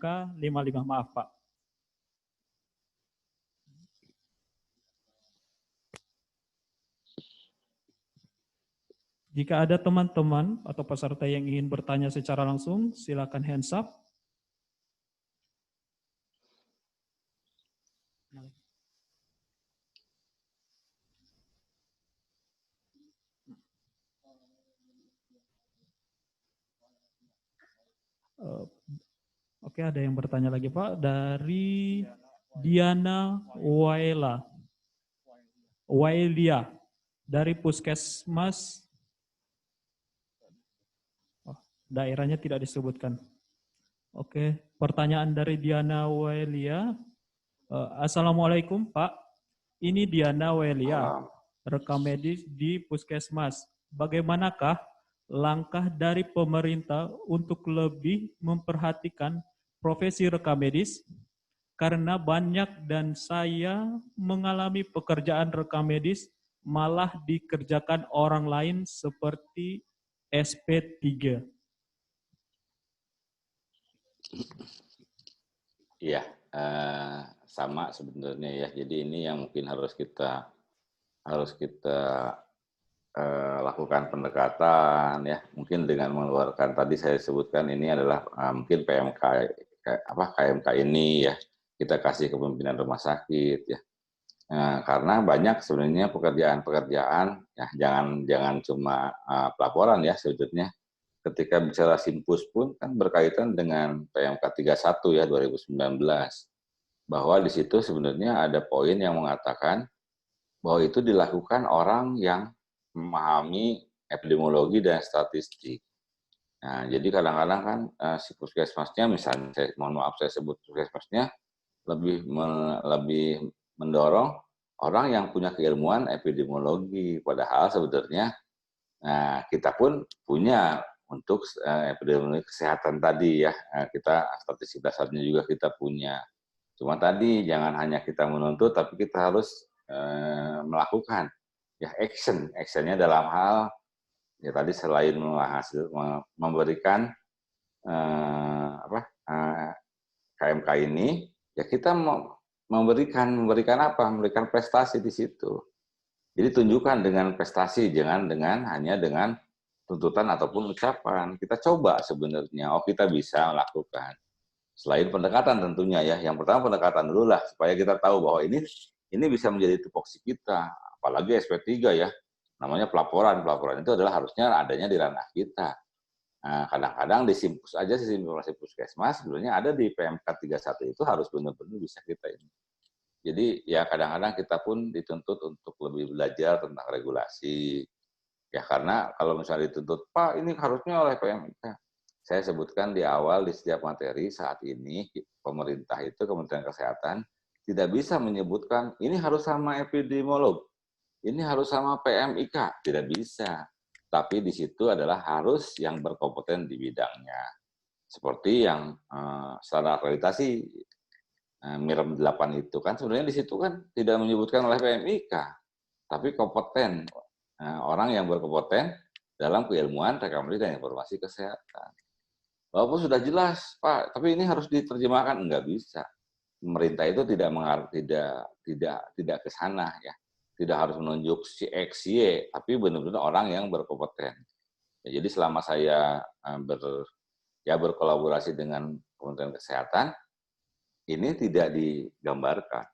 PMK 55. Maaf, Pak. Jika ada teman-teman atau peserta yang ingin bertanya secara langsung, silakan hands up. Oke, ada yang bertanya lagi, Pak. Dari Diana Wailia dari Puskesmas. Daerahnya tidak disebutkan. Oke, pertanyaan dari Diana Wailia. Assalamualaikum, Pak. Ini Diana Wailia, rekam medis di Puskesmas. Bagaimanakah langkah dari pemerintah untuk lebih memperhatikan profesi rekam medis? Karena banyak dan saya mengalami pekerjaan rekam medis malah dikerjakan orang lain seperti SP3. Iya, sama sebenarnya ya. Jadi ini yang mungkin harus kita lakukan pendekatan ya. Mungkin dengan mengeluarkan tadi saya sebutkan ini adalah mungkin PMK KMK ini ya. Kita kasih kepemimpinan rumah sakit ya. Karena banyak sebenarnya pekerjaan-pekerjaan ya, jangan cuma pelaporan ya sebetulnya. Ketika bicara Simpus pun kan berkaitan dengan PMK 31 ya 2019, bahwa di situ sebenarnya ada poin yang mengatakan bahwa itu dilakukan orang yang memahami epidemiologi dan statistik. Nah, jadi kadang-kadang kan si puskesmasnya, misalnya mohon maaf saya sebut puskesmasnya, lebih mendorong orang yang punya keilmuan epidemiologi, padahal sebenarnya kita pun punya untuk epidemiologi kesehatan tadi ya, kita statistik dasarnya juga kita punya. Cuma tadi jangan hanya kita menuntut, tapi kita harus melakukan ya actionnya dalam hal ya tadi selain memberikan KMK ini, ya kita memberikan apa? Memberikan prestasi di situ. Jadi tunjukkan dengan prestasi, jangan hanya dengan tuntutan ataupun ucapan. Kita coba sebenarnya, kita bisa melakukan. Selain pendekatan tentunya ya, yang pertama pendekatan dulu lah, supaya kita tahu bahwa ini bisa menjadi tupoksi kita. Apalagi SP3 ya, namanya pelaporan itu adalah harusnya adanya di ranah kita. Nah, kadang-kadang di Simpus aja, simulasi puskesmas, sebenarnya ada di PMK 31 itu harus benar-benar bisa kita ini. Jadi ya kadang-kadang kita pun dituntut untuk lebih belajar tentang regulasi. Ya karena kalau misalnya dituntut, Pak ini harusnya oleh PMK. Saya sebutkan di awal di setiap materi saat ini, pemerintah itu, Kementerian Kesehatan, tidak bisa menyebutkan ini harus sama epidemiolog, ini harus sama PMIK, tidak bisa. Tapi di situ adalah harus yang berkompeten di bidangnya. Seperti yang secara akreditasi MIRM 8 itu kan sebenarnya di situ kan tidak menyebutkan oleh PMIK, tapi kompeten, orang yang berkompeten dalam keilmuan rekam medis dan informasi kesehatan. Walaupun sudah jelas, Pak, tapi ini harus diterjemahkan, enggak bisa. Pemerintah itu tidak ke sana ya. Tidak harus menunjuk si X, Y, tapi benar-benar orang yang berkompeten. Ya, jadi selama saya berkolaborasi dengan Kementerian Kesehatan, ini tidak digambarkan.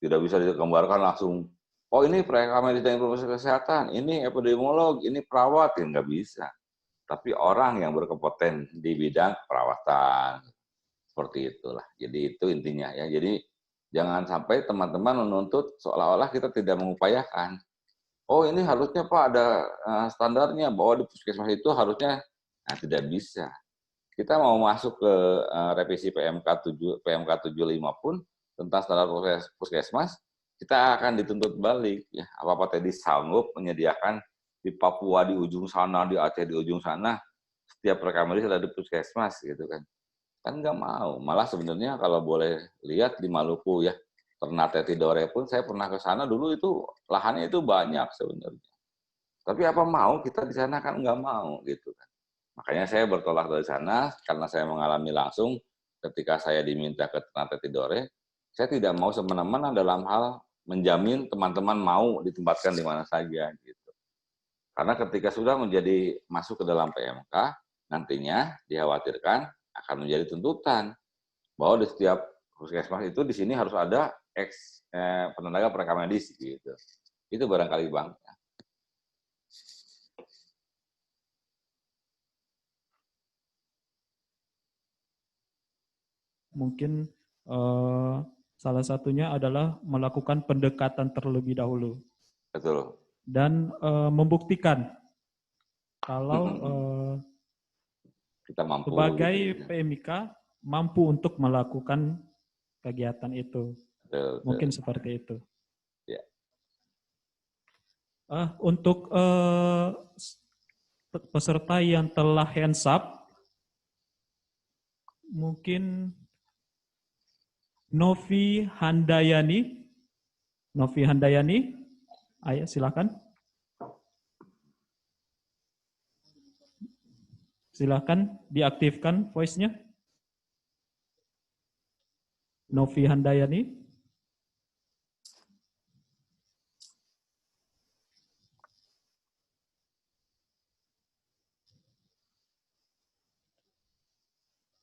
Tidak bisa digambarkan langsung, oh ini rekam medis dan informasi kesehatan, ini epidemiolog, ini perawat, ya nggak bisa. Tapi orang yang berkompeten di bidang perawatan, seperti itulah. Jadi itu intinya ya. Jadi jangan sampai teman-teman menuntut seolah-olah kita tidak mengupayakan. Oh ini harusnya Pak ada standarnya bahwa di puskesmas itu harusnya, tidak bisa. Kita mau masuk ke revisi PMK 75 pun tentang standar puskesmas, kita akan dituntut balik ya. Apa-apa tadi sanggup menyediakan di Papua di ujung sana, di Aceh di ujung sana, setiap rekam medis ada di puskesmas gitu kan. Kan nggak mau. Malah sebenarnya kalau boleh lihat di Maluku ya, Ternate Tidore pun saya pernah ke sana dulu, itu lahannya itu banyak sebenarnya. Tapi apa mau kita di sana, kan nggak mau gitu kan. Makanya saya bertolak dari sana karena saya mengalami langsung ketika saya diminta ke Ternate Tidore, saya tidak mau semena-mena dalam hal menjamin teman-teman mau ditempatkan di mana saja gitu. Karena ketika sudah masuk ke dalam PMK, nantinya dikhawatirkan akan menjadi tuntutan bahwa di setiap puskesmas itu di sini harus ada penenaga penangkap medis gitu. Itu barangkali Bang. Mungkin salah satunya adalah melakukan pendekatan terlebih dahulu Betul. dan membuktikan kalau kita mampu sebagai gitu. PMIK mampu untuk melakukan kegiatan itu. Betul. Mungkin seperti itu. Ya. Untuk peserta yang telah hands up, mungkin Novi Handayani, ayo silakan. Silakan diaktifkan voice-nya. Novi Handayani.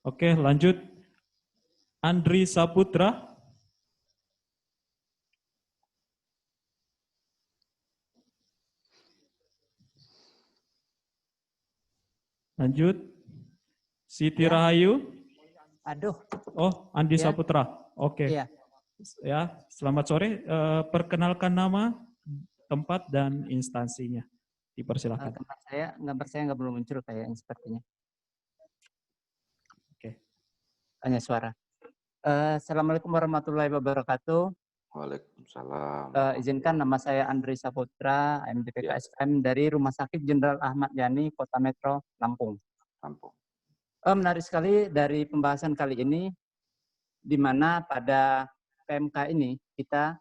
Oke, lanjut. Andri Saputra. Lanjut. Siti Rahayu. Aduh. Oh, Andi Saputra. Oke. Iya. Ya, selamat sore. Perkenalkan nama, tempat, dan instansinya. Dipersilakan. Gambar saya nggak belum muncul kayaknya sepertinya. Oke. Hanya suara. Assalamualaikum warahmatullahi wabarakatuh. Waalaikumsalam. Izinkan nama saya Andri Saputra, MDPKSM dari Rumah Sakit Jenderal Ahmad Yani, Kota Metro, Lampung. Menarik sekali dari pembahasan kali ini, di mana pada PMK ini kita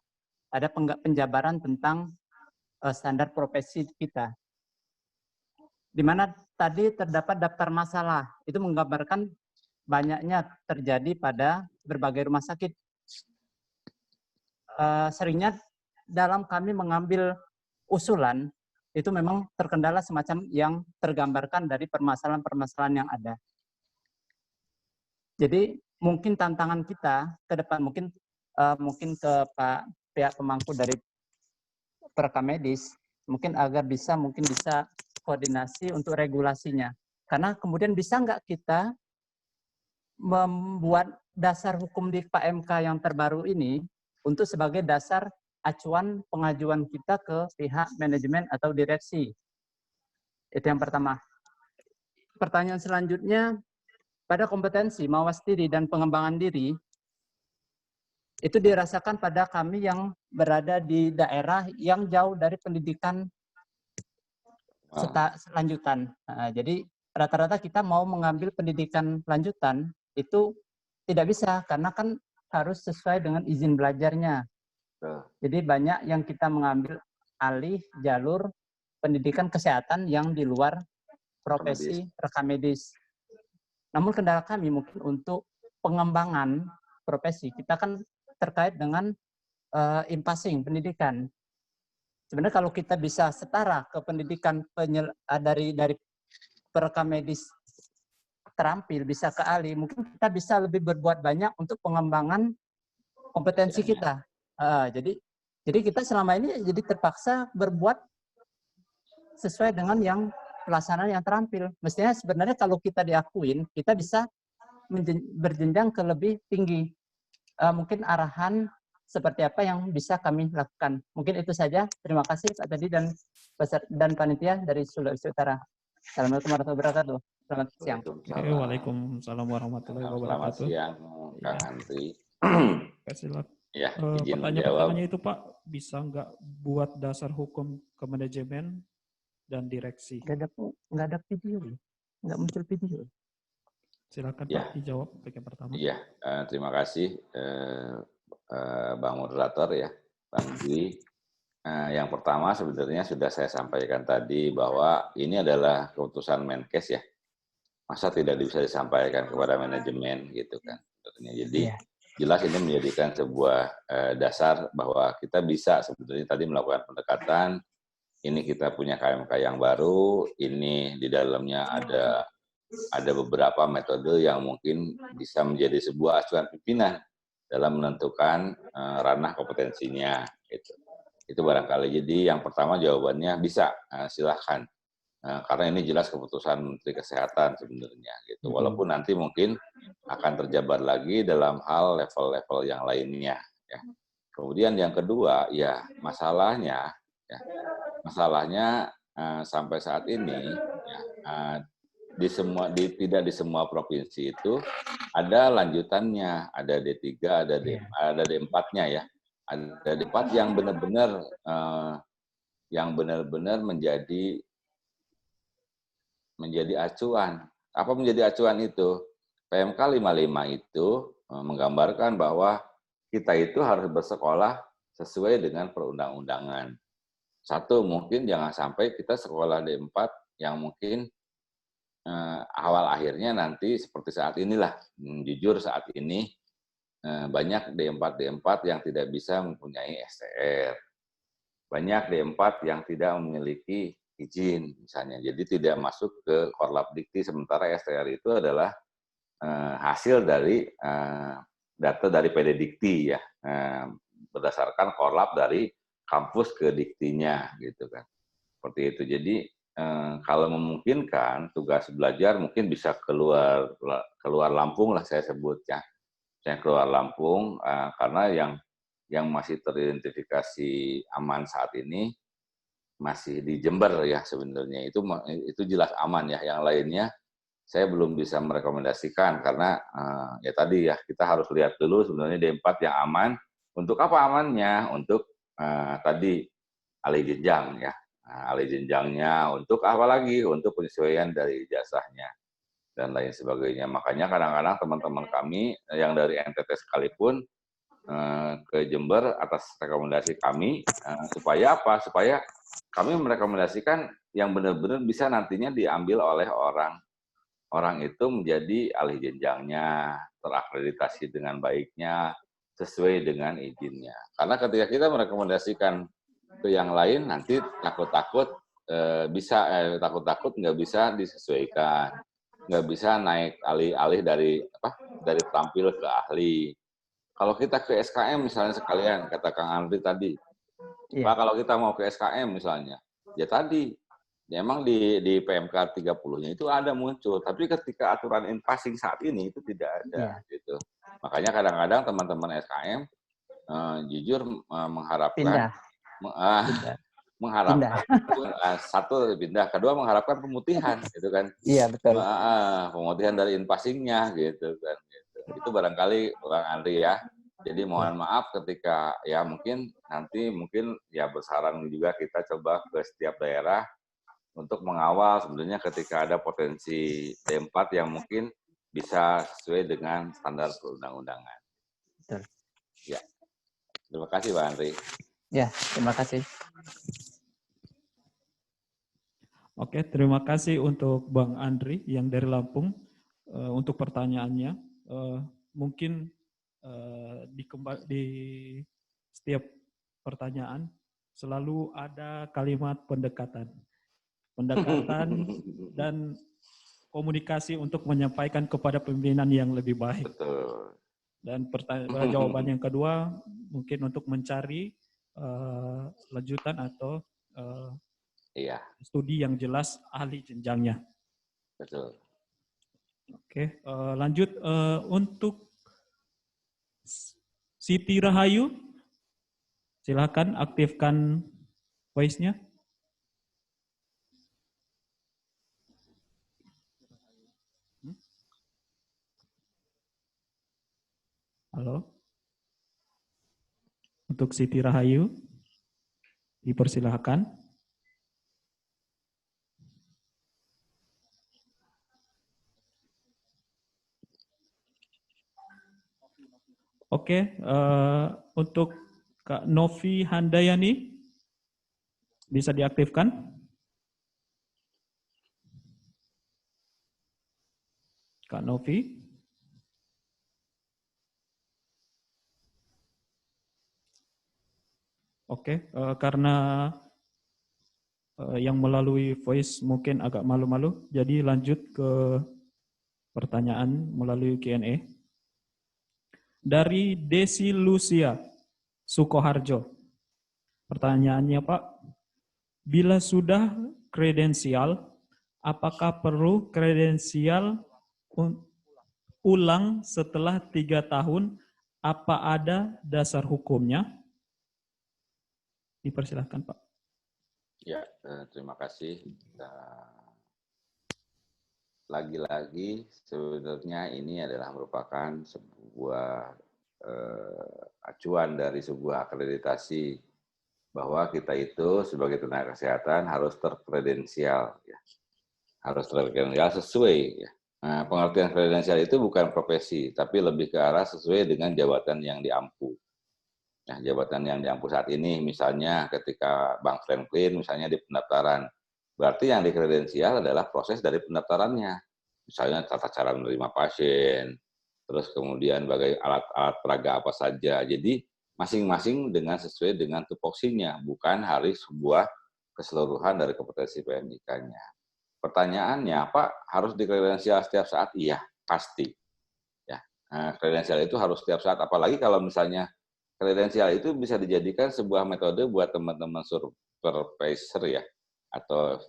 ada penjabaran tentang standar profesi kita. Di mana tadi terdapat daftar masalah, itu menggambarkan banyaknya terjadi pada berbagai rumah sakit. Seringnya dalam kami mengambil usulan, itu memang terkendala semacam yang tergambarkan dari permasalahan-permasalahan yang ada. Jadi mungkin tantangan kita ke depan, mungkin ke pihak pemangku dari perekam medis, mungkin bisa koordinasi untuk regulasinya. Karena kemudian bisa nggak kita membuat dasar hukum di PMK yang terbaru ini untuk sebagai dasar acuan pengajuan kita ke pihak manajemen atau direksi. Itu yang pertama. Pertanyaan selanjutnya, pada kompetensi, mawas diri, dan pengembangan diri, itu dirasakan pada kami yang berada di daerah yang jauh dari pendidikan lanjutan. Jadi rata-rata kita mau mengambil pendidikan lanjutan, itu tidak bisa, karena kan harus sesuai dengan izin belajarnya. Jadi banyak yang kita mengambil alih jalur pendidikan kesehatan yang di luar profesi rekam medis. Namun kendala kami mungkin untuk pengembangan profesi, kita kan terkait dengan impasing pendidikan. Sebenarnya kalau kita bisa setara ke pendidikan dari perekam medis terampil, bisa ke ahli, mungkin kita bisa lebih berbuat banyak untuk pengembangan kompetensi kita. Jadi kita selama ini jadi terpaksa berbuat sesuai dengan yang pelaksanaan yang terampil. Mestinya sebenarnya kalau kita diakuin, kita bisa berjenjang ke lebih tinggi. Mungkin arahan seperti apa yang bisa kami lakukan. Mungkin itu saja. Terima kasih Pak Tadi dan panitia dari Sulawesi Utara. Assalamualaikum warahmatullahi wabarakatuh. Selamat siang. Waalaikumsalam warahmatullahi wabarakatuh. Selamat siang, Kang Andri. Silakan. Ya, pertanyaan pertamanya itu Pak, bisa nggak buat dasar hukum ke manajemen dan direksi? Nggak ada video, nggak muncul video. Silakan Pak dijawab bagian pertama. Iya, terima kasih Bang Moderator ya, Bang Dwi. Yang pertama sebenarnya sudah saya sampaikan tadi bahwa ini adalah keputusan Menkes ya. Masa tidak bisa disampaikan kepada manajemen gitu kan. sebenarnya. Jadi jelas ini menjadikan sebuah dasar bahwa kita bisa sebenarnya tadi melakukan pendekatan. Ini kita punya KMK yang baru, ini di dalamnya ada beberapa metode yang mungkin bisa menjadi sebuah acuan pimpinan dalam menentukan ranah kompetensinya. Itu barangkali. Jadi yang pertama jawabannya bisa, silahkan. Karena ini jelas keputusan Menteri Kesehatan sebenarnya gitu. Walaupun nanti mungkin akan terjabar lagi dalam hal level-level yang lainnya ya. Kemudian yang kedua ya masalahnya sampai saat ini ya, tidak di semua provinsi itu ada lanjutannya, ada D3, ada D4-nya ya. Ada D4 yang benar-benar menjadi acuan. Apa menjadi acuan itu? PMK 55 itu menggambarkan bahwa kita itu harus bersekolah sesuai dengan perundang-undangan. Satu, mungkin jangan sampai kita sekolah D4 yang mungkin awal akhirnya nanti seperti saat inilah. Jujur saat ini banyak D4 yang tidak bisa mempunyai STR. Banyak D4 yang tidak memiliki izin misalnya, jadi tidak masuk ke Korlap Dikti, sementara STR itu adalah hasil dari data dari PD Dikti ya, berdasarkan Korlap dari kampus ke Diktinya gitu kan, seperti itu. Jadi kalau memungkinkan tugas belajar mungkin bisa keluar Lampung lah saya sebut ya, saya keluar Lampung karena yang masih teridentifikasi aman saat ini masih di Jember ya sebenarnya, itu jelas aman ya. Yang lainnya saya belum bisa merekomendasikan karena ya tadi ya kita harus lihat dulu sebenarnya D4 yang aman. Untuk apa amannya? Untuk tadi alih jenjang ya, alih jenjangnya untuk apa lagi? Untuk penyesuaian dari ijazahnya dan lain sebagainya. Makanya kadang-kadang teman-teman kami yang dari NTT sekalipun ke Jember atas rekomendasi kami supaya apa? Supaya kami merekomendasikan yang benar-benar bisa nantinya diambil oleh orang itu menjadi alih jenjangnya, terakreditasi dengan baiknya, sesuai dengan izinnya. Karena ketika kita merekomendasikan ke yang lain, nanti takut-takut nggak bisa disesuaikan, nggak bisa naik alih-alih dari tampil ke ahli. Kalau kita ke SKM misalnya sekalian, kata Kang Andri tadi, Pak, kalau kita mau ke SKM misalnya, ya tadi, ya emang di PMK 30-nya itu ada muncul, tapi ketika aturan in passing saat ini itu tidak ada. Gitu. Makanya kadang-kadang teman-teman SKM jujur mengharapkan, satu pindah, kedua mengharapkan pemutihan, gitu kan? Iya betul. Pemutihan dari in passing-nya, gitu kan? Gitu. Itu barangkali Bang Andri ya. Jadi mohon maaf ketika ya mungkin ya bersaran juga kita coba ke setiap daerah untuk mengawal sebenarnya ketika ada potensi D4 yang mungkin bisa sesuai dengan standar perundang-undangan. Betul. Ya. Terima kasih Pak Andri. Ya, terima kasih. Oke, terima kasih untuk Bang Andri yang dari Lampung untuk pertanyaannya. Mungkin di setiap pertanyaan selalu ada kalimat pendekatan dan komunikasi untuk menyampaikan kepada pimpinan yang lebih baik. Betul. Dan jawaban yang kedua mungkin untuk mencari lanjutan atau studi yang jelas ahli jenjangnya. Betul. Oke, lanjut untuk Siti Rahayu, silakan aktifkan voice-nya. Halo. Untuk Siti Rahayu, dipersilahkan. Oke, untuk Kak Novi Handayani, bisa diaktifkan? Kak Novi? Oke, karena yang melalui voice mungkin agak malu-malu, jadi lanjut ke pertanyaan melalui Q&A. Dari Desi Lucia Sukoharjo. Pertanyaannya Pak, bila sudah kredensial, apakah perlu kredensial ulang setelah 3 tahun? Apa ada dasar hukumnya? Dipersilahkan Pak. Ya, terima kasih. Lagi-lagi sebenarnya ini adalah merupakan sebuah acuan dari sebuah akreditasi bahwa kita itu sebagai tenaga kesehatan harus terkredensial, ya. Harus terkredensial sesuai. Ya. Nah, pengertian kredensial itu bukan profesi, tapi lebih ke arah sesuai dengan jabatan yang diampu. Nah, jabatan yang diampu saat ini, misalnya ketika Bang Franklin, misalnya di pendaftaran, berarti yang dikredensial adalah proses dari pendaftarannya. Misalnya tata cara menerima pasien, terus kemudian bagai alat-alat peraga apa saja. Jadi masing-masing dengan sesuai dengan tupoksinya, bukan hari sebuah keseluruhan dari kompetensi PMIK-nya. Pertanyaannya, Pak, harus dikredensial setiap saat? Iya, pasti. Ya, kredensial itu harus setiap saat, apalagi kalau misalnya kredensial itu bisa dijadikan sebuah metode buat teman-teman supervisor ya, atau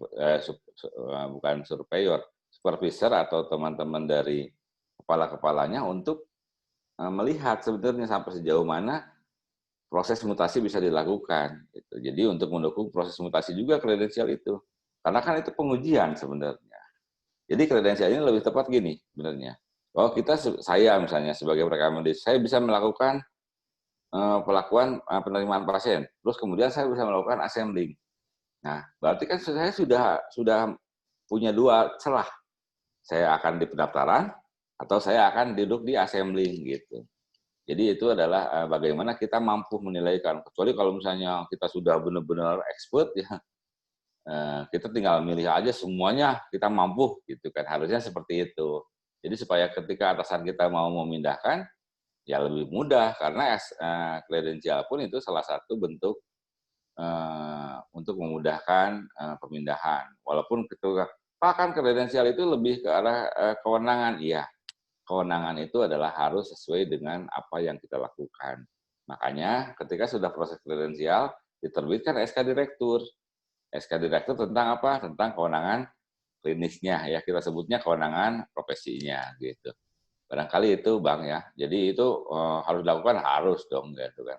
bukan surveyor, supervisor atau teman-teman dari kepala-kepalanya untuk melihat sebenarnya sampai sejauh mana proses mutasi bisa dilakukan. Gitu. Jadi untuk mendukung proses mutasi juga kredensial itu. Karena kan itu pengujian sebenarnya. Jadi kredensial ini lebih tepat gini sebenarnya. Bahwa saya misalnya sebagai rekam medis, saya bisa melakukan pelakuan penerimaan pasien. Terus kemudian saya bisa melakukan assembling. Nah, berarti kan saya sudah punya 2 celah. Saya akan di pendaftaran atau saya akan duduk di assembling gitu. Jadi itu adalah bagaimana kita mampu menilaikan. Kecuali kalau misalnya kita sudah benar-benar expert ya, kita tinggal milih aja semuanya kita mampu gitu kan. Harusnya seperti itu. Jadi supaya ketika atasan kita mau memindahkan, ya lebih mudah karena kredensial pun itu salah satu bentuk untuk memudahkan pemindahan. Walaupun ketika Pak kan kredensial itu lebih ke arah kewenangan, iya. Kewenangan itu adalah harus sesuai dengan apa yang kita lakukan. Makanya ketika sudah proses kredensial, diterbitkan SK Direktur. SK Direktur tentang apa? Tentang kewenangan klinisnya, ya kita sebutnya kewenangan profesinya, gitu. Barangkali itu Bang ya. Jadi itu harus dilakukan, harus dong gitu kan.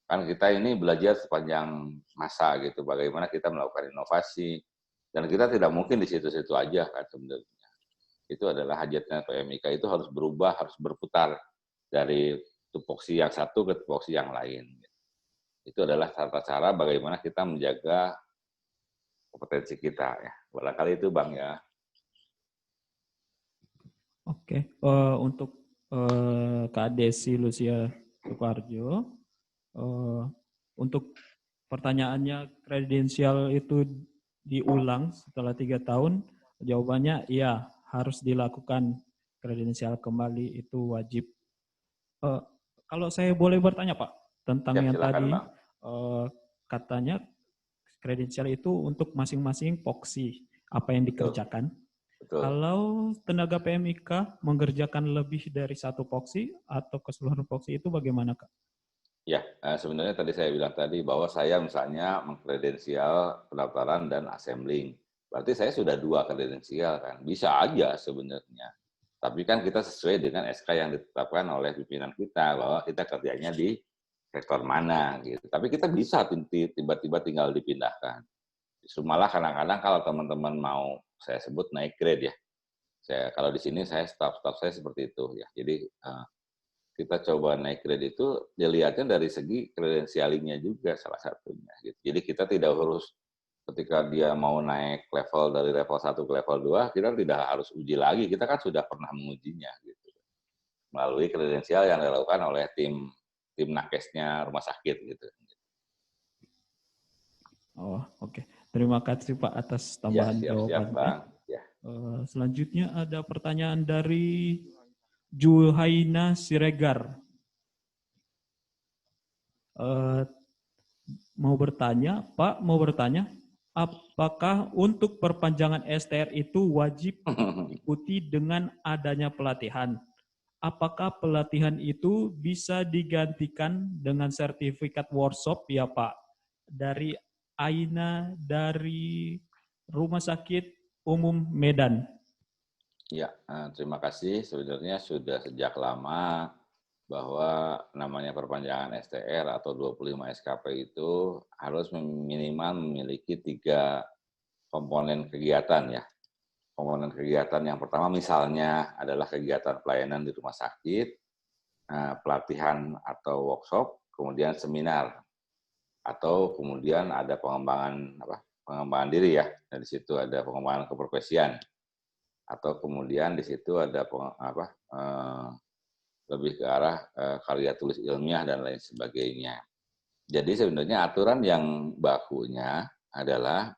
Kan kita ini belajar sepanjang masa gitu, bagaimana kita melakukan inovasi. Dan kita tidak mungkin di situ-situ aja kan sebenarnya. Itu adalah hajatnya PMIK itu harus berubah, harus berputar dari tupoksi yang satu ke tupoksi yang lain. Itu adalah tata cara bagaimana kita menjaga kompetensi kita ya. Barangkali itu Bang ya. Oke, untuk Kak Desi Lucia Sukoharjo, untuk pertanyaannya kredensial itu diulang setelah 3 tahun, jawabannya iya, harus dilakukan kredensial kembali, itu wajib. Kalau saya boleh bertanya Pak, tentang Ya, yang silakan, tadi Bang. katanya kredensial itu untuk masing-masing poksi, apa yang dikerjakan. Betul. Kalau tenaga PMIK mengerjakan lebih dari 1 poksi atau keseluruhan poksi itu bagaimana Kak? Ya, sebenarnya tadi saya bilang tadi bahwa saya misalnya mengkredensial pendaftaran dan assembling. Berarti saya sudah 2 kredensial kan. Bisa aja sebenarnya. Tapi kan kita sesuai dengan SK yang ditetapkan oleh pimpinan kita bahwa kita kerjanya di sektor mana gitu. Tapi kita bisa tiba-tiba tinggal dipindahkan. Malah kadang-kadang kalau teman-teman mau saya sebut naik grade ya. Kalau di sini saya staff saya seperti itu ya. Jadi kita coba naik grade itu dilihatnya dari segi kredensialingnya juga salah satunya. Gitu. Jadi kita tidak harus ketika dia mau naik level dari level 1 ke level 2, kita tidak harus uji lagi. Kita kan sudah pernah mengujinya. Gitu. Melalui kredensial yang dilakukan oleh tim nakesnya rumah sakit. Gitu. Oh, oke. Terima kasih Pak atas tambahan jawabannya. Bang. Ya. Selanjutnya ada pertanyaan dari Juhaina Siregar. mau bertanya, Pak, apakah untuk perpanjangan STR itu wajib diikuti dengan adanya pelatihan? Apakah pelatihan itu bisa digantikan dengan sertifikat workshop ya Pak? Dari Aina dari Rumah Sakit Umum Medan. Ya, terima kasih. Sebenarnya sudah sejak lama bahwa namanya perpanjangan STR atau 25 SKP itu harus minimal memiliki 3 komponen kegiatan ya. Komponen kegiatan yang pertama misalnya adalah kegiatan pelayanan di rumah sakit, pelatihan atau workshop, kemudian seminar, atau kemudian ada pengembangan diri ya. Dari situ ada pengembangan keprofesian, atau kemudian di situ ada lebih ke arah karya tulis ilmiah dan lain sebagainya. Jadi sebenarnya aturan yang bakunya adalah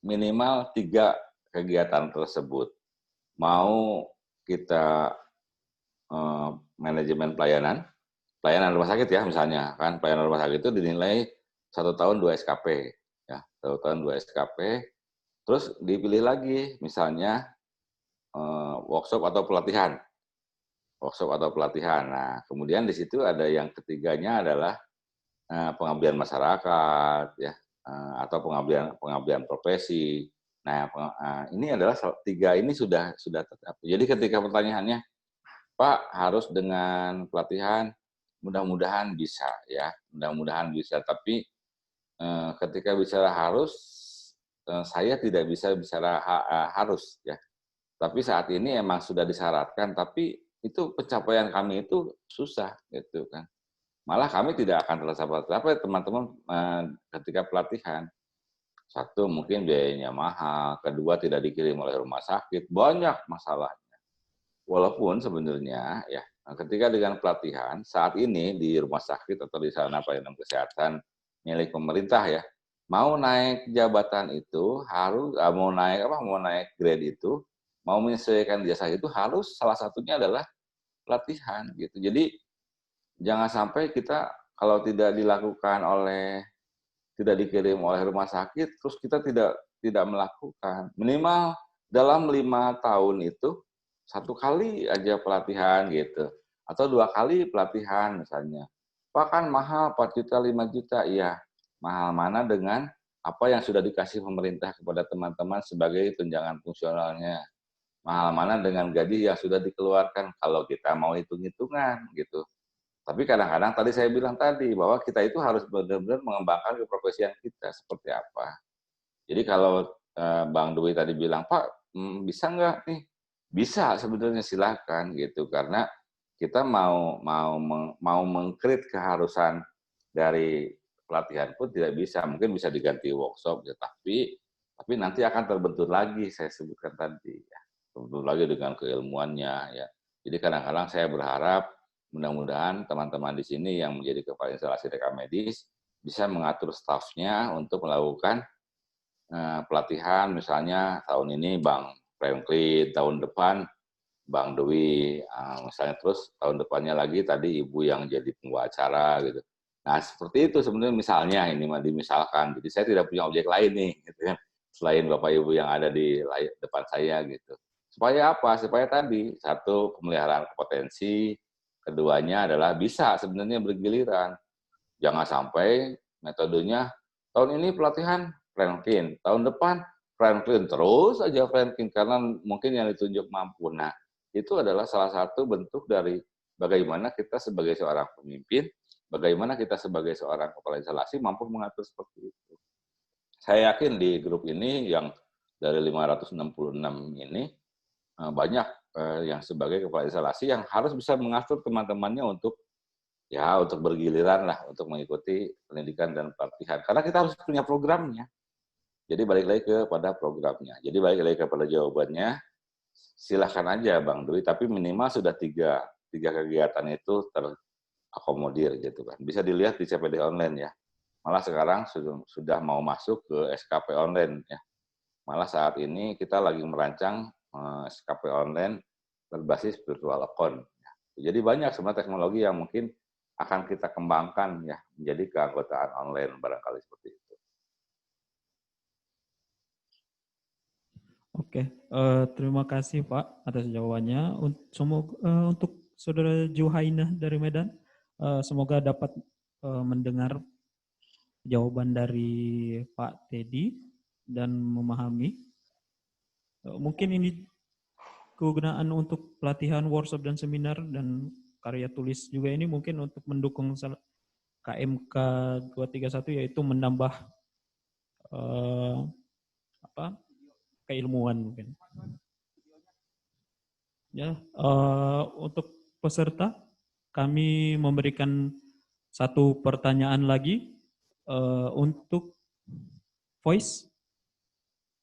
minimal 3 kegiatan tersebut. Mau kita manajemen pelayanan rumah sakit ya misalnya, kan pelayanan rumah sakit itu dinilai 1 tahun 2 SKP, ya 1 tahun 2 SKP, terus dipilih lagi misalnya workshop atau pelatihan. Nah, kemudian di situ ada yang ketiganya adalah pengabdian masyarakat, ya, atau pengabdian profesi. Nah, ini adalah 3 ini sudah tetap. Jadi ketika pertanyaannya, Pak harus dengan pelatihan, mudah-mudahan bisa, ya, mudah-mudahan bisa. Tapi ketika bicara harus, saya tidak bisa bicara harus, ya. Tapi saat ini emang sudah disyaratkan, tapi itu pencapaian kami itu susah, gitu kan. Malah kami tidak akan tercapai teman-teman ketika pelatihan. 1 mungkin biayanya mahal, kedua tidak dikirim oleh rumah sakit, banyak masalahnya. Walaupun sebenarnya ya ketika dengan pelatihan saat ini di rumah sakit atau di sarana pelayanan kesehatan milik pemerintah ya, mau naik jabatan itu harus mau naik grade itu, mau menyesuaikan jasa itu harus salah satunya adalah pelatihan gitu. Jadi jangan sampai kita kalau tidak dikirim oleh rumah sakit, terus kita tidak melakukan. Minimal dalam 5 tahun itu 1 kali aja pelatihan gitu, atau 2 kali pelatihan misalnya. Pak kan mahal 4 juta, 5 juta, iya. Mahal mana dengan apa yang sudah dikasih pemerintah kepada teman-teman sebagai tunjangan fungsionalnya. Mahal mana dengan gaji yang sudah dikeluarkan kalau kita mau hitung-hitungan gitu. Tapi kadang-kadang tadi saya bilang tadi bahwa kita itu harus benar-benar mengembangkan keprofesian kita seperti apa. Jadi kalau Bang Dwi tadi bilang, Pak bisa nggak nih? Bisa sebenarnya silakan gitu karena kita mau mengkrit keharusan dari pelatihan pun tidak bisa. Mungkin bisa diganti workshop ya, tapi nanti akan terbentur lagi saya sebutkan tadi ya. Terbentur lagi dengan keilmuannya ya. Jadi kadang-kadang saya berharap mudah-mudahan teman-teman di sini yang menjadi kepala instalasi rekam medis bisa mengatur stafnya untuk melakukan pelatihan, misalnya tahun ini Bang Franklin, tahun depan Bang Dewi, misalnya terus tahun depannya lagi tadi Ibu yang jadi pembawa acara gitu. Nah seperti itu sebenarnya misalnya ini dimisalkan. Jadi saya tidak punya objek lain nih, gitu kan, selain Bapak Ibu yang ada di depan saya gitu. Supaya apa? Supaya tadi 1 pemeliharaan potensi, keduanya adalah bisa sebenarnya bergiliran. Jangan sampai metodenya tahun ini pelatihan Franklin, tahun depan Franklin, terus aja Franklin karena mungkin yang ditunjuk mampu. Nah, itu adalah salah satu bentuk dari bagaimana kita sebagai seorang pemimpin, bagaimana kita sebagai seorang kepala instalasi mampu mengatur seperti itu. Saya yakin di grup ini yang dari 566 ini banyak yang sebagai kepala instalasi yang harus bisa mengatur teman-temannya untuk bergiliran lah untuk mengikuti pendidikan dan pelatihan. Karena kita harus punya programnya. Jadi balik lagi kepada programnya. Jadi balik lagi kepada jawabannya, silahkan aja Bang Dwi, tapi minimal sudah tiga kegiatan itu terakomodir gitu kan. Bisa dilihat di CPD online ya. Malah sekarang sudah mau masuk ke SKP online ya. Malah saat ini kita lagi merancang SKP online berbasis virtual account. Jadi banyak sebenarnya teknologi yang mungkin akan kita kembangkan ya menjadi keanggotaan online barangkali seperti itu. Oke, terima kasih Pak atas jawabannya. Untuk Saudara Juhaina dari Medan, semoga dapat mendengar jawaban dari Pak Teddy dan memahami. Mungkin ini kegunaan untuk pelatihan, workshop dan seminar dan karya tulis juga ini mungkin untuk mendukung KMK 231 yaitu menambah keilmuan mungkin. Ya, untuk peserta kami memberikan satu pertanyaan lagi untuk voice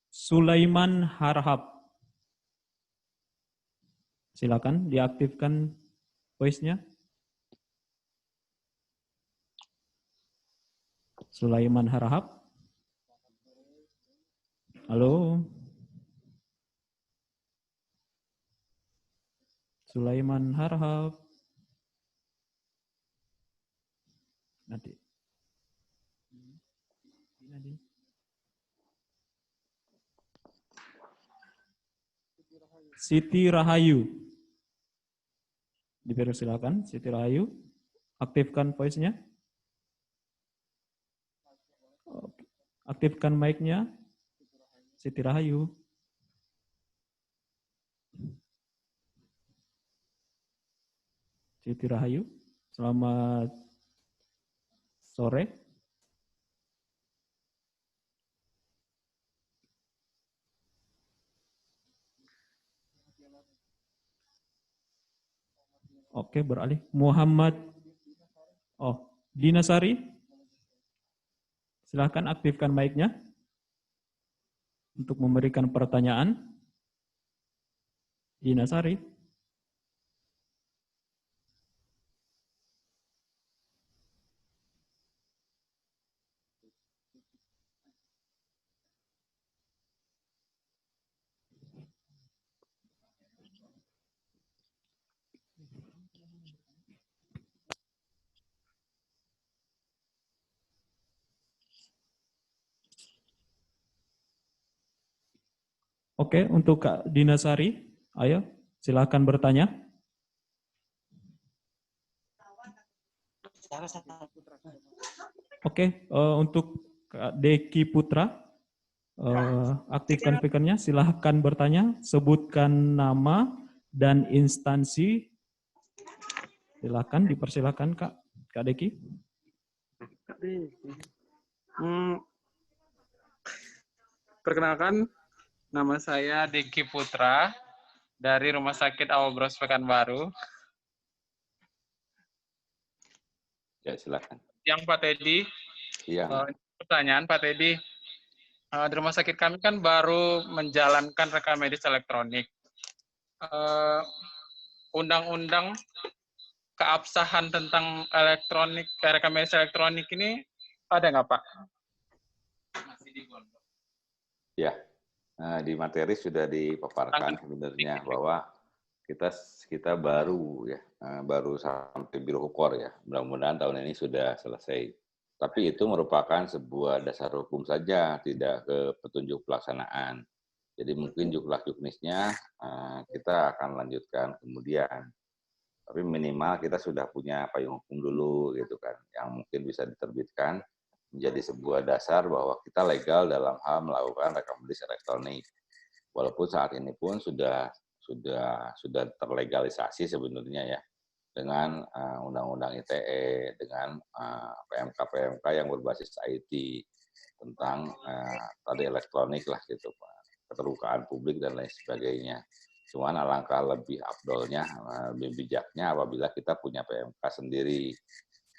Sulaiman Harhab. Silakan diaktifkan voice-nya. Sulaiman Harhab. Halo. Sulaiman Harhab. Nanti. Siti Rahayu. Dipersilakan, Siti Rahayu. Aktifkan voice-nya. Aktifkan mic-nya. Siti Rahayu. Siti Rahayu, selamat sore. Oke, beralih. Muhammad Dinasari. Silahkan aktifkan mic-nya untuk memberikan pertanyaan. Dinasari. Oke, untuk Kak Dinasari, ayo silakan bertanya. Oke, untuk Kak Deki Putra, aktifkan speaker-nya, silahkan bertanya, sebutkan nama dan instansi. Silakan, dipersilakan Kak Deki. Perkenalkan, nama saya Deki Putra dari Rumah Sakit Awal Bros Pekanbaru. Ya, silakan. Yang Pak Teddy, pertanyaan Pak Teddy, di rumah sakit kami kan baru menjalankan rekam medis elektronik. Undang-undang keabsahan tentang rekam medis elektronik ini ada nggak Pak? Masih di Gondok. Ya, di materi sudah dipaparkan sebenarnya bahwa kita baru sampai Biro Hukor ya. Mudah-mudahan tahun ini sudah selesai. Tapi itu merupakan sebuah dasar hukum saja, tidak ke petunjuk pelaksanaan. Jadi mungkin juknisnya kita akan lanjutkan kemudian. Tapi minimal kita sudah punya payung hukum dulu gitu kan, yang mungkin bisa diterbitkan menjadi sebuah dasar bahwa kita legal dalam hal melakukan rekam medis elektronik. Walaupun saat ini pun sudah terlegalisasi sebenarnya ya, dengan Undang-Undang ITE, dengan PMK yang berbasis IT tentang tadi elektronik lah gitu Pak, keterbukaan publik dan lain sebagainya. Cuman alangkah lebih afdolnya, lebih bijaknya apabila kita punya PMK sendiri.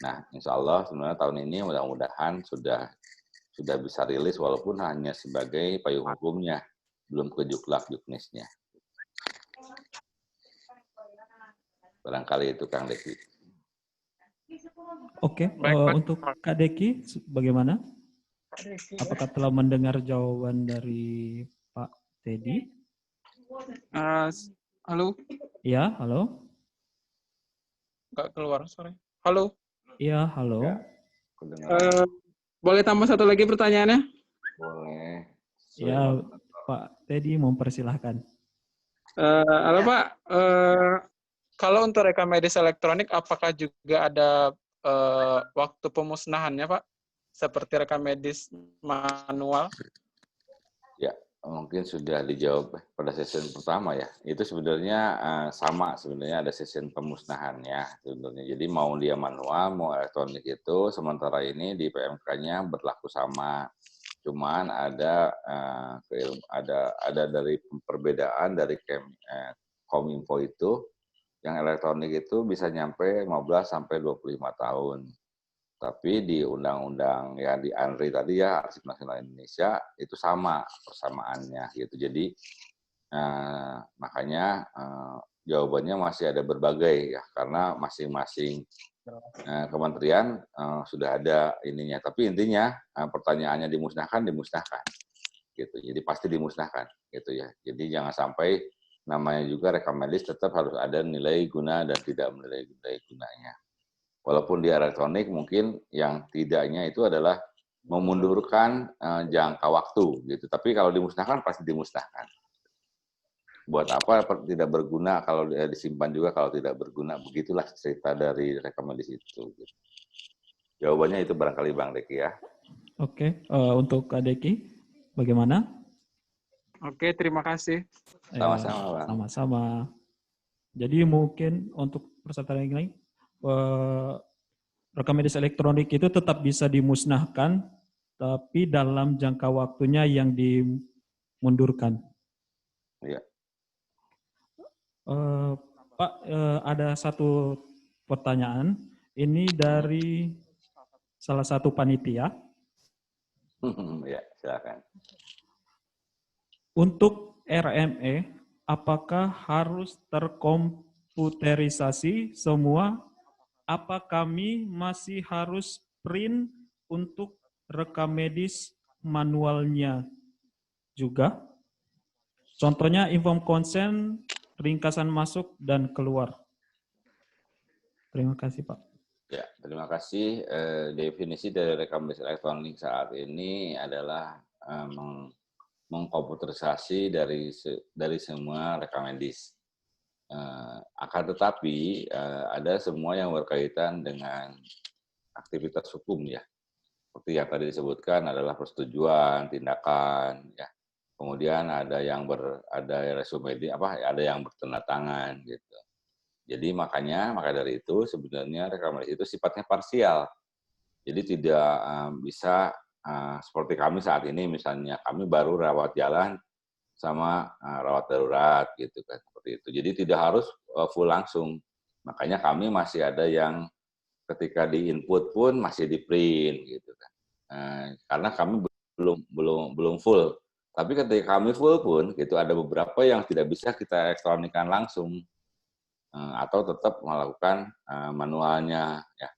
Nah, insya Allah sebenarnya tahun ini mudah-mudahan sudah bisa rilis walaupun hanya sebagai payung hukumnya, belum ke juknisnya. Barangkali itu Kang Deki. Oke, untuk Kak Deki bagaimana? Apakah telah mendengar jawaban dari Pak Teddy? Halo? Ya, halo. Nggak keluar, sorry. Halo? Iya, halo. Ya, kedengaran. Boleh tambah satu lagi pertanyaannya? Boleh. Ya, Pak Teddy mempersilahkan. Halo Pak, kalau untuk rekam medis elektronik, apakah juga ada waktu pemusnahannya Pak? Seperti rekam medis manual? Ya, mungkin sudah dijawab pada sesi pertama ya. Itu sebenarnya sama, sebenarnya ada sesi pemusnahannya sebenarnya. Jadi mau dia manual, mau elektronik itu, sementara ini di PMK-nya berlaku sama. Cuman ada dari perbedaan dari Kominfo itu, yang elektronik itu bisa nyampe 15 sampai 25 tahun. Tapi di undang-undang ya di ANRI tadi ya, Arsip Nasional Indonesia, itu sama persamaannya gitu. Jadi makanya jawabannya masih ada berbagai ya, karena masing-masing kementerian sudah ada ininya. Tapi intinya pertanyaannya dimusnahkan gitu. Jadi pasti dimusnahkan gitu ya. Jadi jangan sampai namanya juga rekam medis tetap harus ada nilai guna dan tidak nilai gunanya. Walaupun di elektronik mungkin yang tidaknya itu adalah memundurkan jangka waktu gitu. Tapi kalau dimusnahkan pasti dimusnahkan. Buat apa tidak berguna kalau disimpan juga kalau tidak berguna. Begitulah cerita dari rekam medis itu. Gitu. Jawabannya itu barangkali Bang Deki ya. Oke, untuk Kak Deki, bagaimana? Oke, terima kasih. Sama-sama Bang. Sama-sama. Jadi mungkin untuk peserta yang lain, rekam medis elektronik itu tetap bisa dimusnahkan, tapi dalam jangka waktunya yang dimundurkan. Iya. Pak, ada satu pertanyaan. Ini dari salah satu panitia. Ya, silakan. Untuk RME, apakah harus terkomputerisasi semua? Apa kami masih harus print untuk rekam medis manualnya juga? Contohnya inform consent, ringkasan masuk dan keluar. Terima kasih Pak. Ya, terima kasih. Definisi dari rekam medis elektronik saat ini adalah mengkomputerisasi dari semua rekam medis. Akan tetapi ada semua yang berkaitan dengan aktivitas hukum ya. Seperti yang tadi disebutkan adalah persetujuan, tindakan, ya. Kemudian ada yang ada resume ada yang bertanda tangan gitu. Jadi maka dari itu sebenarnya rekam medis itu sifatnya parsial. Jadi tidak bisa seperti kami saat ini misalnya kami baru rawat jalan sama rawat darurat gitu kan seperti itu. Jadi tidak harus full langsung. Makanya kami masih ada yang ketika di input pun masih di print gitu kan. Karena kami belum full. Tapi ketika kami full pun gitu ada beberapa yang tidak bisa kita elektronikan langsung atau tetap melakukan manualnya ya.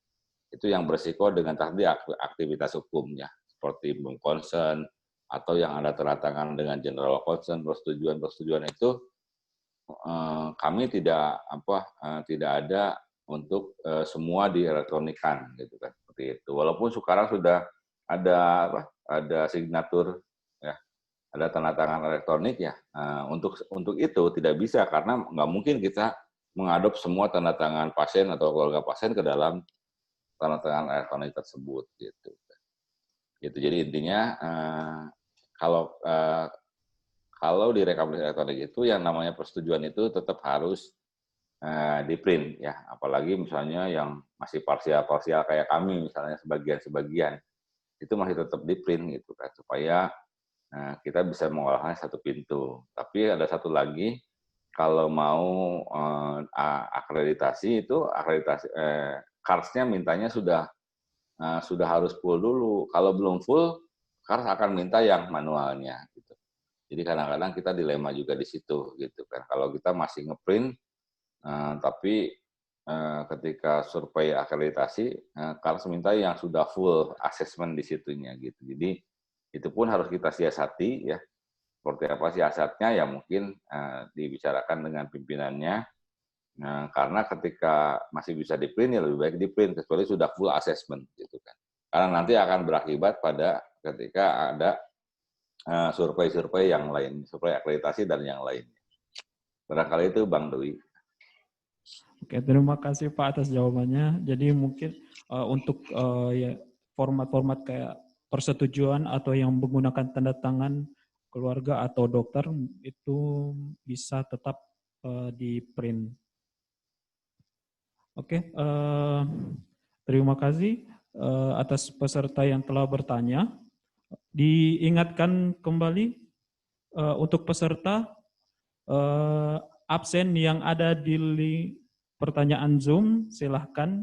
Itu yang berisiko dengan tadi aktivitas hukumnya seperti concern atau yang ada tanda tangan dengan general concern persetujuan itu kami tidak ada untuk semua dielektronikan gitu kan seperti itu. Walaupun sekarang sudah ada signatur ya, ada tanda tangan elektronik ya. Untuk itu tidak bisa karena nggak mungkin kita mengadop semua tanda tangan pasien atau keluarga pasien ke dalam tanda tangan elektronik tersebut gitu. Jadi intinya kalau di rekam medis elektronik itu yang namanya persetujuan itu tetap harus di print ya, apalagi misalnya yang masih parsial kayak kami misalnya sebagian itu masih tetap di print gitu kan supaya kita bisa mengolahnya satu pintu. Tapi ada satu lagi kalau mau akreditasi itu CARS-nya mintanya sudah harus full dulu. Kalau belum full, CARS akan minta yang manualnya gitu. Jadi kadang-kadang kita dilema juga di situ gitu kan. Kalau kita masih ngeprint tapi ketika survei akreditasi CARS minta yang sudah full assessment di situnya gitu. Jadi itu pun harus kita siasati ya. Seperti apa siasatnya ya mungkin dibicarakan dengan pimpinannya Nah, karena ketika masih bisa di-print, ya lebih baik di-print, kecuali sudah full assessment, gitu kan. Karena nanti akan berakibat pada ketika ada survei-survei yang lain, survei akreditasi dan yang lainnya. Barangkali itu Bang Dwi. Oke, terima kasih Pak atas jawabannya. Jadi mungkin untuk ya, format-format kayak persetujuan atau yang menggunakan tanda tangan keluarga atau dokter itu bisa tetap di print. Oke, terima kasih atas peserta yang telah bertanya. Diingatkan kembali untuk peserta absen yang ada di pertanyaan Zoom, silahkan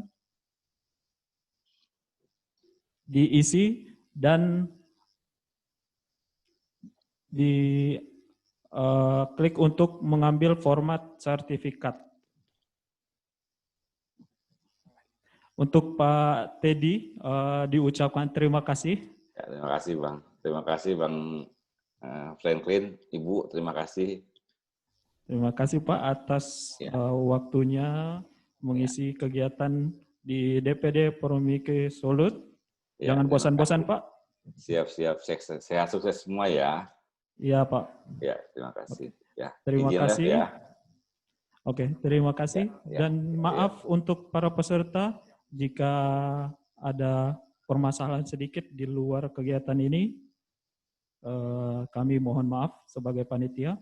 diisi dan di klik untuk mengambil format sertifikat. Untuk Pak Teddy, diucapkan terima kasih. Ya, terima kasih Bang. Terima kasih Bang Franklin, Ibu, terima kasih. Terima kasih Pak atas waktunya mengisi kegiatan di DPD Perumike Sulut. Ya, Jangan bosan-bosan Pak. Siap-siap, sehat sukses semua ya. Iya Pak. Ya, terima kasih. Ya, terima kasih. Ya. Oke, terima kasih. Dan maaf untuk para peserta jika ada permasalahan sedikit di luar kegiatan ini. Kami mohon maaf sebagai panitia.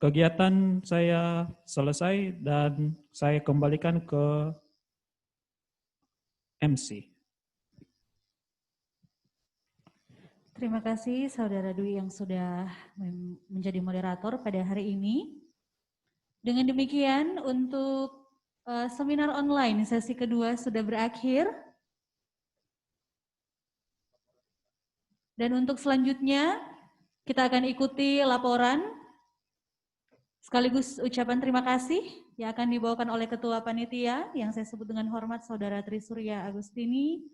Kegiatan saya selesai dan saya kembalikan ke MC. Terima kasih Saudara Dwi yang sudah menjadi moderator pada hari ini. Dengan demikian untuk seminar online sesi kedua sudah berakhir. Dan untuk selanjutnya kita akan ikuti laporan sekaligus ucapan terima kasih yang akan dibawakan oleh Ketua Panitia yang saya sebut dengan hormat Saudara Trisurya Agustini,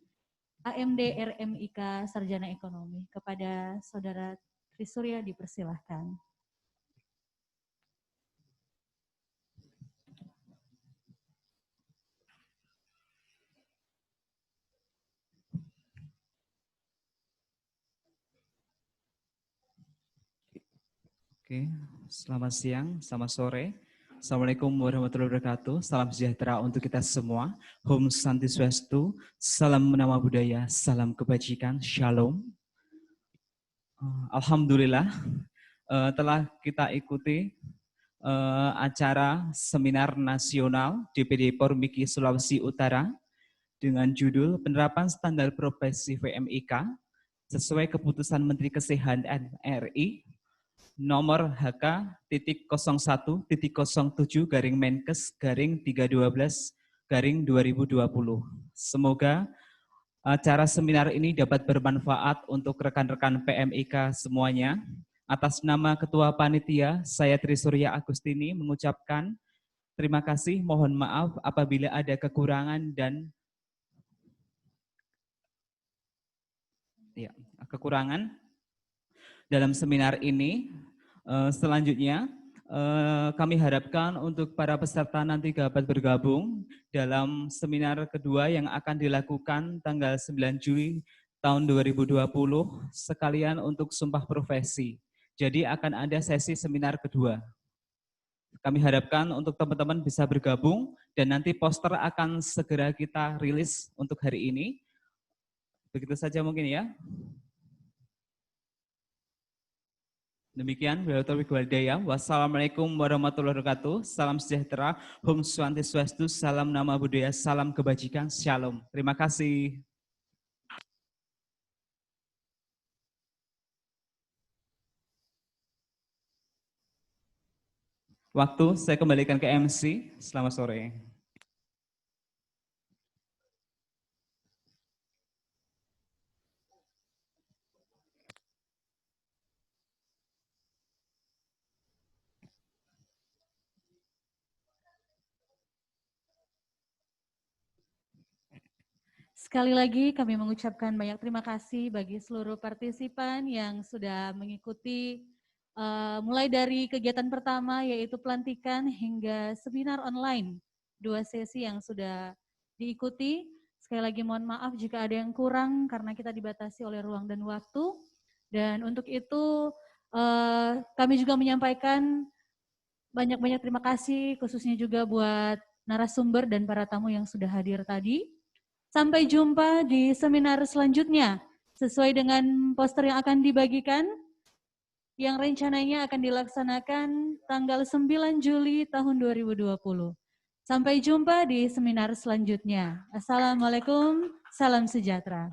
AMD RMIK Sarjana Ekonomi. Kepada Saudara Trisurya dipersilahkan. Oke, selamat siang, selamat sore. Assalamualaikum warahmatullahi wabarakatuh. Salam sejahtera untuk kita semua. Om Santi Swastiastu, salam nama budaya, salam kebajikan, shalom. Alhamdulillah telah kita ikuti acara seminar nasional DPD Perumike Sulawesi Utara dengan judul Penerapan Standar Profesi VMIK sesuai keputusan Menteri Kesehatan RI nomor HK.07/Menkes/312/2020. Semoga acara seminar ini dapat bermanfaat untuk rekan-rekan PMIK semuanya. Atas nama Ketua Panitia, saya Trisurya Agustini mengucapkan terima kasih, mohon maaf apabila ada kekurangan dan kekurangan dalam seminar ini. Selanjutnya, kami harapkan untuk para peserta nanti dapat bergabung dalam seminar kedua yang akan dilakukan tanggal 9 Juli tahun 2020, sekalian untuk sumpah profesi. Jadi akan ada sesi seminar kedua. Kami harapkan untuk teman-teman bisa bergabung dan nanti poster akan segera kita rilis untuk hari ini. Begitu saja mungkin ya. Demikian, wassalamualaikum warahmatullahi wabarakatuh. Salam sejahtera, Om Swastiastu, salam nama budaya, salam kebajikan, shalom. Terima kasih. Waktu saya kembalikan ke MC. Selamat sore. Sekali lagi kami mengucapkan banyak terima kasih bagi seluruh partisipan yang sudah mengikuti mulai dari kegiatan pertama yaitu pelantikan hingga seminar online, 2 sesi yang sudah diikuti. Sekali lagi mohon maaf jika ada yang kurang karena kita dibatasi oleh ruang dan waktu. Dan untuk itu kami juga menyampaikan banyak-banyak terima kasih khususnya juga buat narasumber dan para tamu yang sudah hadir tadi. Sampai jumpa di seminar selanjutnya sesuai dengan poster yang akan dibagikan yang rencananya akan dilaksanakan tanggal 9 Juli tahun 2020. Sampai jumpa di seminar selanjutnya. Assalamualaikum, salam sejahtera.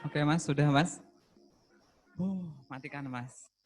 Oke Mas, sudah Mas? Matikan Mas.